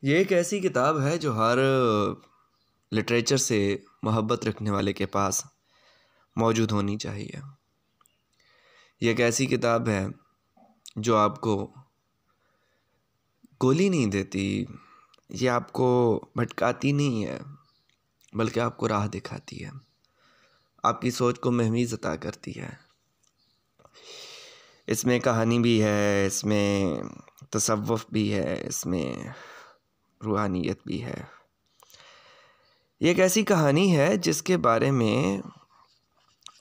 ये एक ऐसी किताब है जो हर लिटरेचर से मोहब्बत रखने वाले के पास मौजूद होनी चाहिए। ये एक ऐसी किताब है जो आपको गोली नहीं देती, ये आपको भटकाती नहीं है, बल्कि आपको राह दिखाती है, आपकी सोच को महमीज अता करती है। इसमें कहानी भी है, इसमें तसव्वुफ़ भी है, इसमें रूहानियत भी है। ये एक ऐसी कहानी है जिसके बारे में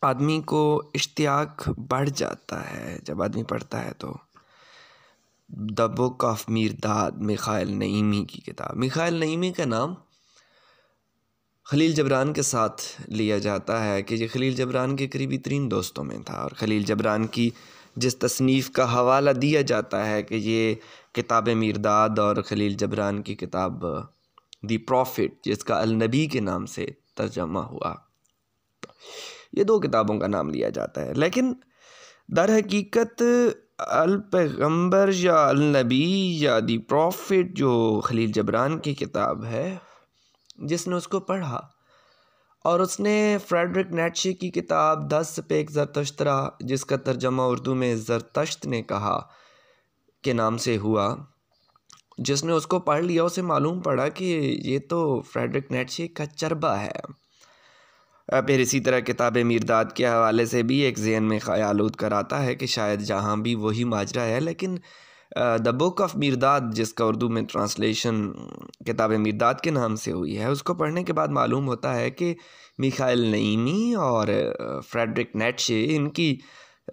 आदमी को इश्तियाक बढ़ जाता है जब आदमी पढ़ता है तो। The book of Mirdad, Mikhail Naimy की किताब। मिखाइल नईमी का नाम खलील जबरान के साथ लिया जाता है कि ये खलील जबरान के करीबी तरीन दोस्तों में था, और खलील जबरान की जिस तसनीफ़ का हवाला दिया जाता है कि ये किताब मिर्दाद और खलील जबरान की किताब दी प्रॉफिट, जिसका अल नबी के नाम से तर्जमा हुआ, ये दो किताबों का नाम लिया जाता है। लेकिन दर हकीकत अल पैगम्बर या अल नबी या दी प्रॉफिट जो खलील जबरान की किताब है, जिसने उसको पढ़ा और उसने फ्रेडरिक नीत्शे की किताब 10 स्पेक ज़रतश्तरा, जिसका तर्जमा उर्दू में ज़रतश्त ने कहा के नाम से हुआ, जिसने उसको पढ़ लिया उसे मालूम पड़ा कि ये तो फ्रेडरिक नीत्शे का चरबा है। फिर इसी तरह किताब मिर्दाद के हवाले से भी एक ज़हन में ख़याल कराता है कि शायद जहाँ भी वही माजरा है, लेकिन द बुक ऑफ मिर्दाद, जिसका उर्दू में ट्रांसलेशन किताब मिर्दाद के नाम से हुई है, उसको पढ़ने के बाद मालूम होता है कि मिखाइल नईमी और फ्रेडरिक नीत्शे, इनकी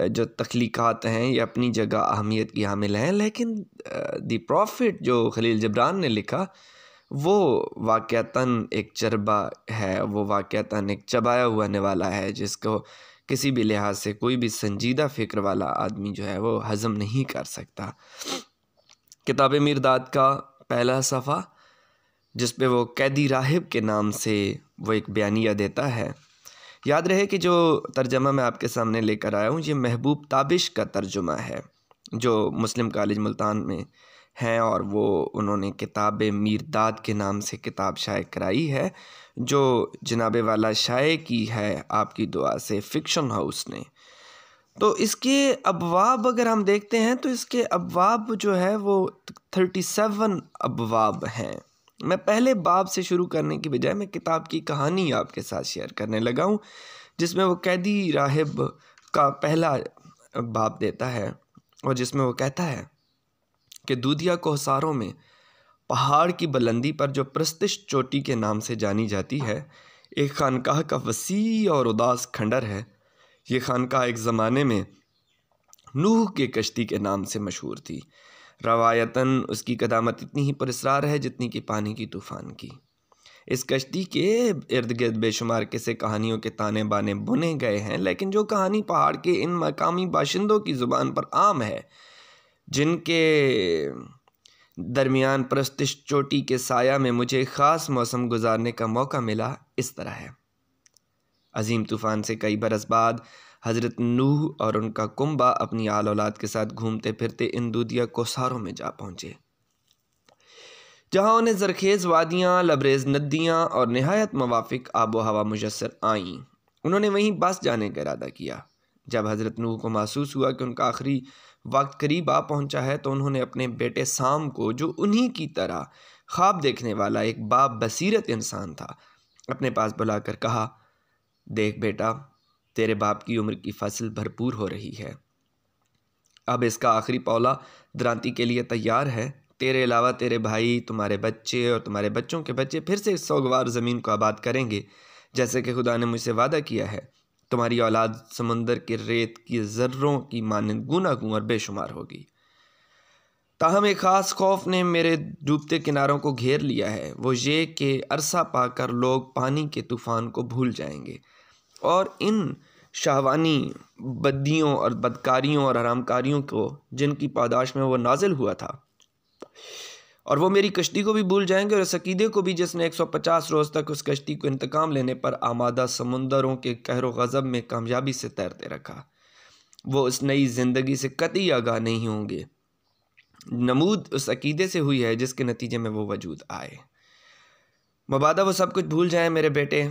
जो तख्लीक़ात हैं ये अपनी जगह अहमियत की हामिल हैं, लेकिन द प्रॉफिट जो खलील जबरान ने लिखा वो वाक़यातन एक चरबा है, वो वाक़यातन एक चबाया हुआ निवाला है, जिसको किसी भी लिहाज से कोई भी संजीदा फ़िक्र वाला आदमी जो है वो हज़म नहीं कर सकता। किताब मिर्दाद का पहला सफ़ा, जिस पे वो कैदी राहिब के नाम से वो एक बयानिया देता है। याद रहे कि जो तर्जमा मैं आपके सामने लेकर आया हूँ ये महबूब ताबिश का तर्जुमा है, जो मुस्लिम कॉलेज मुल्तान में हैं, और वो उन्होंने किताब मिर्दाद के नाम से किताब शाये कराई है, जो जनाबे वाला शाये की है आपकी दुआ से फ़िक्शन हाउस ने। तो इसके अबवाब अगर हम देखते हैं तो इसके अबवाब जो है वो 37 अबवाब हैं। मैं पहले बाब से शुरू करने की बजाय मैं किताब की कहानी आपके साथ शेयर करने लगा हूँ, जिसमें वो कैदी राहिब का पहला बाब देता है, और जिसमें वो कहता है कि दूधिया कोहसारों में पहाड़ की बुलंदी पर जो प्रस्तिश चोटी के नाम से जानी जाती है, एक खानकाह का वसी और उदास खंडर है। ये खानकाह एक ज़माने में नूह के कश्ती के नाम से मशहूर थी। रवायतन उसकी कदामत इतनी ही पुरस्रार है जितनी कि पानी की तूफ़ान की। इस कश्ती के इर्द गिर्द बेशुमार किस्से कहानियों के ताने बाने बुने गए हैं, लेकिन जो कहानी पहाड़ के इन मकामी बाशिंदों की ज़ुबान पर आम है, जिनके दरमियान प्रस्तिश चोटी के साया में मुझे एक ख़ास मौसम गुजारने का मौका मिला, इस तरह है। अजीम तूफ़ान से कई बरस बाद हज़रत नूह और उनका कुंबा अपनी आल औलाद के साथ घूमते फिरते इन दूधिया कोसारों में जा पहुँचे, जहाँ उन्हें ज़रखेज़ वादियाँ, लबरेज़ नदियाँ और नहायत मवाफ़िक आबो हवा मुयस्सर आईं। उन्होंने वहीं बस जाने का इरादा किया। जब हज़रत नूह को महसूस हुआ कि उनका आखिरी वक्त करीब आ पहुँचा है, तो उन्होंने अपने बेटे साम को, जो उन्हीं की तरह ख्वाब देखने वाला एक बाब बसीरत इंसान था, अपने पास बुलाकर कहा, देख बेटा, तेरे बाप की उम्र की फसल भरपूर हो रही है। अब इसका आखिरी पौला द्रांति के लिए तैयार है। तेरे अलावा तेरे भाई, तुम्हारे बच्चे और तुम्हारे बच्चों के बच्चे फिर से इस सोगवार ज़मीन को आबाद करेंगे, जैसे कि खुदा ने मुझसे वादा किया है। तुम्हारी औलाद समुंदर के रेत की ज़र्रों की मानंद गूनागूं और बेशुमार होगी। ताहम एक ख़ास खौफ ने मेरे डूबते किनारों को घेर लिया है, वो ये कि अरसा पाकर लोग पानी के तूफ़ान को भूल जाएंगे और इन शाहवानी बदियों और बदकारियों और हरामकारियों को, जिनकी पादाश में वो नाजिल हुआ था, और वो मेरी कश्ती को भी भूल जाएंगे, और इस अकीदे को भी जिसने 150 रोज़ तक उस कश्ती को इंतकाम लेने पर आमादा समुंदरों के कहरो गज़ब में कामयाबी से तैरते रखा। वो उस नई ज़िंदगी से कतई आगाह नहीं होंगे नमूद उस अकीदे से हुई है जिसके नतीजे में वो वजूद आए। मबादा वो सब कुछ भूल जाए मेरे बेटे,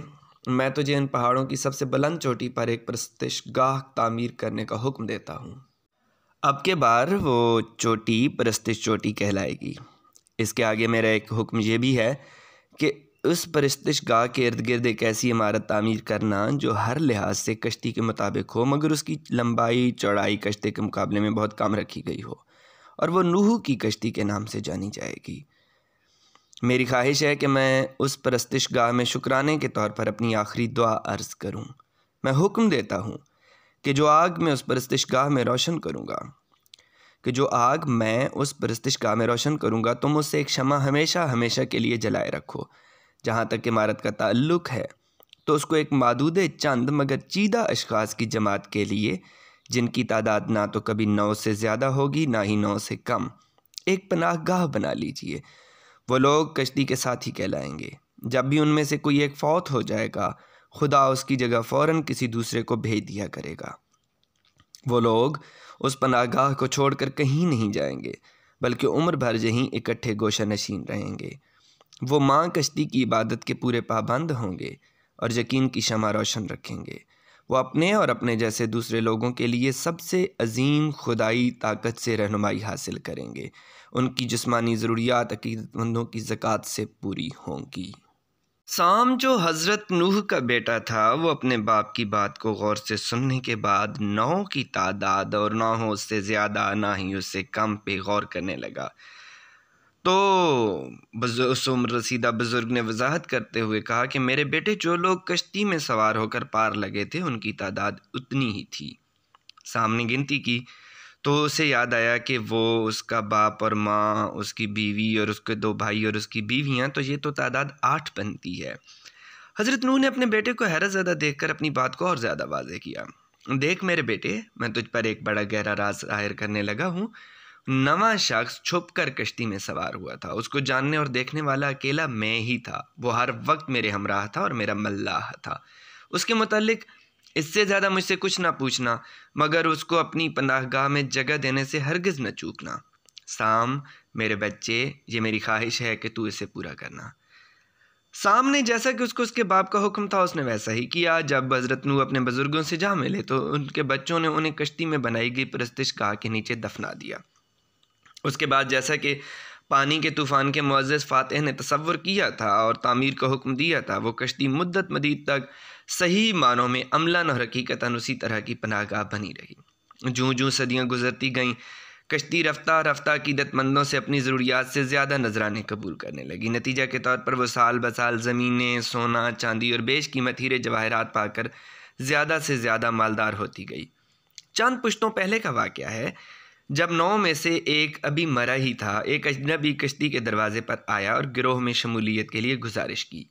मैं तुझे इन पहाड़ों की सबसे बुलंद चोटी पर एक परस्तिशगाह तामीर करने का हुक्म देता हूँ। अब के बार वो चोटी परस्तिश चोटी कहलाएगी। इसके आगे मेरा एक हुक्म ये भी है कि उस परस्तिशगाह के इर्द गिर्द एक ऐसी इमारत तामीर करना जो हर लिहाज से कश्ती के मुताबिक हो, मगर उसकी लंबाई चौड़ाई कश्ती के मुकाबले में बहुत कम रखी गई हो, और वो नूह की कश्ती के नाम से जानी जाएगी। मेरी ख्वाहिश है कि मैं उस परस्तिशगाह में शुक्राने के तौर पर अपनी आखिरी दुआ अर्ज़ करूं। मैं हुक्म देता हूं कि जो आग मैं उस परस्तिशगाह में रोशन करूंगा तुम उससे एक शमा हमेशा हमेशा के लिए जलाए रखो। जहाँ तक इमारत का ताल्लुक़ है तो उसको एक मादूदे चंद मगर चीदा अशख़ास की जमात के लिए, जिनकी तादाद ना तो कभी 9 से ज़्यादा होगी ना ही 9 से कम, एक पनाहगाह बना लीजिए। वो लोग कश्ती के साथी कहलाएंगे। जब भी उनमें से कोई एक फौत हो जाएगा, खुदा उसकी जगह फ़ौरन किसी दूसरे को भेज दिया करेगा। वो लोग उस पनाहगाह को छोड़कर कहीं नहीं जाएंगे, बल्कि उम्र भर यहीं इकट्ठे गोशा नशीन रहेंगे। वो माँ कश्ती की इबादत के पूरे पाबंद होंगे और यकीन की शमा रोशन रखेंगे। वो अपने और अपने जैसे दूसरे लोगों के लिए सबसे अजीम खुदाई ताकत से रहनुमाई हासिल करेंगे। उनकी जिस्मानी ज़रूरियात अकीदतमंदों की ज़कात से पूरी होंगी। साम जो हज़रत नूह का बेटा था, वो अपने बाप की बात को गौर से सुनने के बाद 9 की तादाद और ना हो उससे ज़्यादा ना ही उससे कम पे गौर करने लगा। तो उस उम्र रसीदा बुज़ुर्ग ने वजाहत करते हुए कहा कि मेरे बेटे, जो लोग कश्ती में सवार होकर पार लगे थे उनकी तादाद उतनी ही थी। सामने गिनती की तो उसे याद आया कि वो, उसका बाप और माँ, उसकी बीवी और उसके 2 भाई और उसकी बीवियाँ, तो ये तो तादाद 8 बनती है। हज़रत नूह ने अपने बेटे को हैरत ज़दा देखकर अपनी बात को और ज़्यादा वाज़ेह किया। देख मेरे बेटे, मैं तुझ पर एक बड़ा गहरा राज ज़ाहिर करने लगा हूँ। नवा शख्स छुपकर कश्ती में सवार हुआ था। उसको जानने और देखने वाला अकेला मैं ही था। वो हर वक्त मेरे हमराह था और मेरा मल्लाह था। उसके मुतालिक इससे ज़्यादा मुझसे कुछ ना पूछना, मगर उसको अपनी पनाहगाह में जगह देने से हरगिज़ न चूकना। साम मेरे बच्चे, ये मेरी ख्वाहिश है कि तू इसे पूरा करना। साम ने जैसा कि उसको उसके बाप का हुक्म था उसने वैसा ही किया। जब हज़रत नूह अपने बुज़ुर्गों से जा मिले तो उनके बच्चों ने उन्हें कश्ती में बनाई गई परस्तिशगाह के नीचे दफना दिया। उसके बाद जैसा कि पानी के तूफ़ान के मुअज़्ज़िज़ फ़ातिह ने तसव्वुर किया था और तामीर का हुक्म दिया था, वो कश्ती मुद्दत मदीद तक सही मानों में अमलन और हकीकतन उसी तरह की पनाहगाह बनी रही। जूँ जूँ सदियाँ गुजरती गईं, कश्ती रफ्ता रफ्ता अकीदतमंदों से अपनी ज़रूरियात से ज़्यादा नजराने कबूल करने लगी। नतीजा के तौर पर वो साल ब साल ज़मीनें, सोना, चांदी और बेशकीमत हीरे जवाहरात पाकर ज़्यादा से ज़्यादा मालदार होती गई। चंद पुश्तों पहले का वाक़या है, जब 9 में से एक अभी मरा ही था, एक अजनबी कश्ती के दरवाज़े पर आया और गिरोह में शमूलियत के लिए गुजारिश की।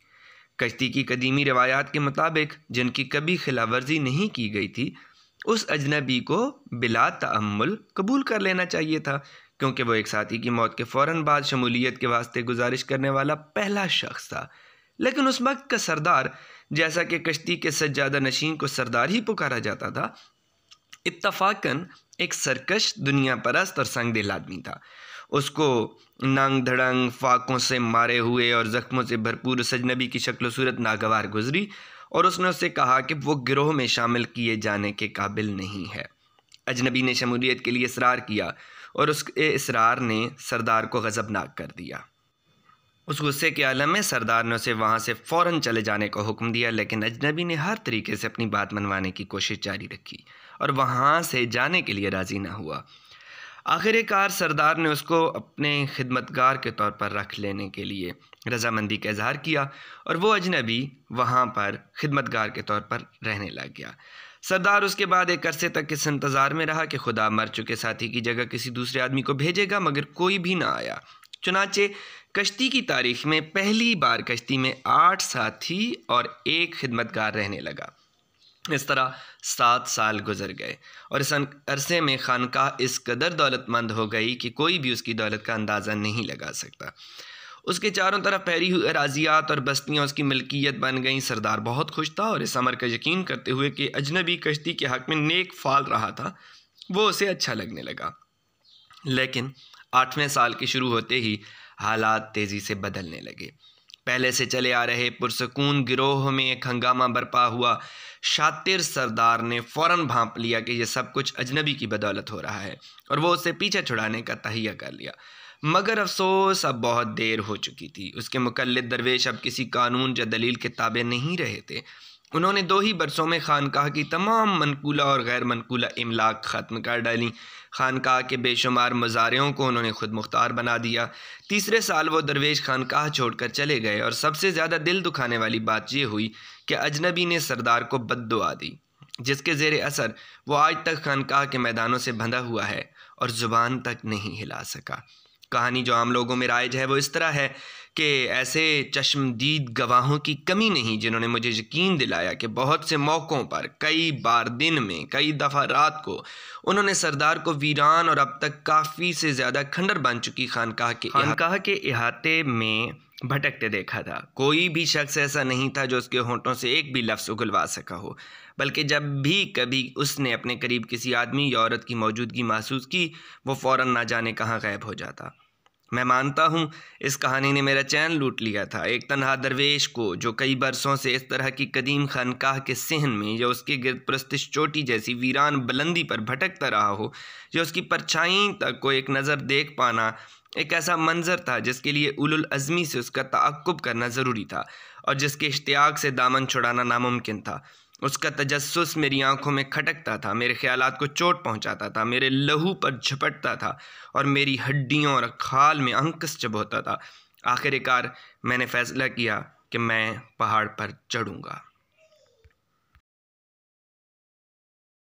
कश्ती की कदीमी रवायात के मुताबिक, जिनकी कभी खिलाफवर्जी नहीं की गई थी, उस अजनबी को बिला तअम्मुल कबूल कर लेना चाहिए था, क्योंकि वो एक साथी की मौत के फ़ौरन बाद शमूलियत के वास्ते गुजारिश करने वाला पहला शख्स था। लेकिन उस वक्त का सरदार, जैसा कि कश्ती के सज्जादा नशीन को सरदार ही पुकारा जाता था, इत्तफ़ाक़न एक सरकश, दुनिया परस्त और संगदिल आदमी था। उसको नंग धड़ंग, फाकों से मारे हुए और ज़ख्मों से भरपूर उस अजनबी की शक्ल सूरत नागवार गुजरी और उसने उससे कहा कि वो गिरोह में शामिल किए जाने के काबिल नहीं है। अजनबी ने शमूलियत के लिए इसरार किया और उसके इसरार ने सरदार को गज़बनाक कर दिया। उस गुस्से के आलम में सरदार ने उसे वहाँ से फ़ौरन चले जाने का हुक्म दिया, लेकिन अजनबी ने हर तरीके से अपनी बात मनवाने की कोशिश जारी रखी और वहाँ से जाने के लिए राज़ी न हुआ। आखिरकार सरदार ने उसको अपने खिदमतगार के तौर पर रख लेने के लिए रजामंदी का इजहार किया और वो अजनबी वहाँ पर खिदमतगार के तौर पर रहने लग गया। सरदार उसके बाद एक अरसे तक इस इंतज़ार में रहा कि खुदा मर चुके साथी की जगह किसी दूसरे आदमी को भेजेगा, मगर कोई भी ना आया। चुनाचे कश्ती की तारीख़ में पहली बार कश्ती में 8 साथी और 1 खिदमतगार रहने लगा। इस तरह 7 साल गुजर गए और इस अरसे में खानकाह इस कदर दौलतमंद हो गई कि कोई भी उसकी दौलत का अंदाज़ा नहीं लगा सकता। उसके चारों तरफ फैली हुई अराजियात और बस्तियाँ उसकी मिल्कियत बन गईं। सरदार बहुत खुश था और इस अमर का यकीन करते हुए कि अजनबी कश्ती के हक़ में नेक फाल रहा था, वो उसे अच्छा लगने लगा। लेकिन 8वें साल के शुरू होते ही हालात तेज़ी से बदलने लगे। पहले से चले आ रहे पुरसकून गिरोह में एक हंगामा बरपा हुआ। शातिर सरदार ने फ़ौरन भांप लिया कि यह सब कुछ अजनबी की बदौलत हो रहा है और वो उसे पीछे छुड़ाने का तहिया कर लिया। मगर अफसोस अब बहुत देर हो चुकी थी। उसके मुकल्लिद दरवेश अब किसी कानून या दलील के ताबे नहीं रहे थे। उन्होंने 2 ही बरसों में खानकाह की तमाम मनकूला और गैर मनकूला इमलाक ख़त्म कर डाली। खानकाह के बेशुमार मज़ारियों को उन्होंने खुद मुख्तार बना दिया। तीसरे साल वो दरवेश खानकाह छोड़कर चले गए और सबसे ज़्यादा दिल दुखाने वाली बात यह हुई कि अजनबी ने सरदार को बद्दुआ दी, जिसके ज़ेर असर वो आज तक खानकाह के मैदानों से बंधा हुआ है और ज़ुबान तक नहीं हिला सका। कहानी जो आम लोगों में राइज है वो इस तरह है कि ऐसे चश्मदीद गवाहों की कमी नहीं जिन्होंने मुझे यकीन दिलाया कि बहुत से मौक़ों पर, कई बार दिन में, कई दफ़ा रात को, उन्होंने सरदार को वीरान और अब तक काफ़ी से ज़्यादा खंडर बन चुकी खानकाह के इहाते में भटकते देखा था। कोई भी शख्स ऐसा नहीं था जो उसके होंठों से एक भी लफ्ज़ उगलवा सका हो, बल्कि जब भी कभी उसने अपने करीब किसी आदमी या औरत की मौजूदगी महसूस की, वो फ़ौरन ना जाने कहाँ गायब हो जाता। मैं मानता हूँ इस कहानी ने मेरा चैन लूट लिया था। एक तन्हा दरवेश को जो कई बरसों से इस तरह की कदीम खानकाह के सहन में या उसके गिर्द प्रस्तिश चोटी जैसी वीरान बुलंदी पर भटकता रहा हो, या उसकी परछाई तक को एक नज़र देख पाना एक ऐसा मंजर था जिसके लिए उलुल अज़मी से उसका तअक्कुब करना ज़रूरी था और जिसके इश्तियाक से दामन छुड़ाना नामुमकिन था। उसका तजस्सुस मेरी आंखों में खटकता था, मेरे ख्यालात को चोट पहुंचाता था, मेरे लहू पर झपटता था और मेरी हड्डियों और खाल में अंकस चबोता था। आखिरकार मैंने फ़ैसला किया कि मैं पहाड़ पर चढ़ूँगा।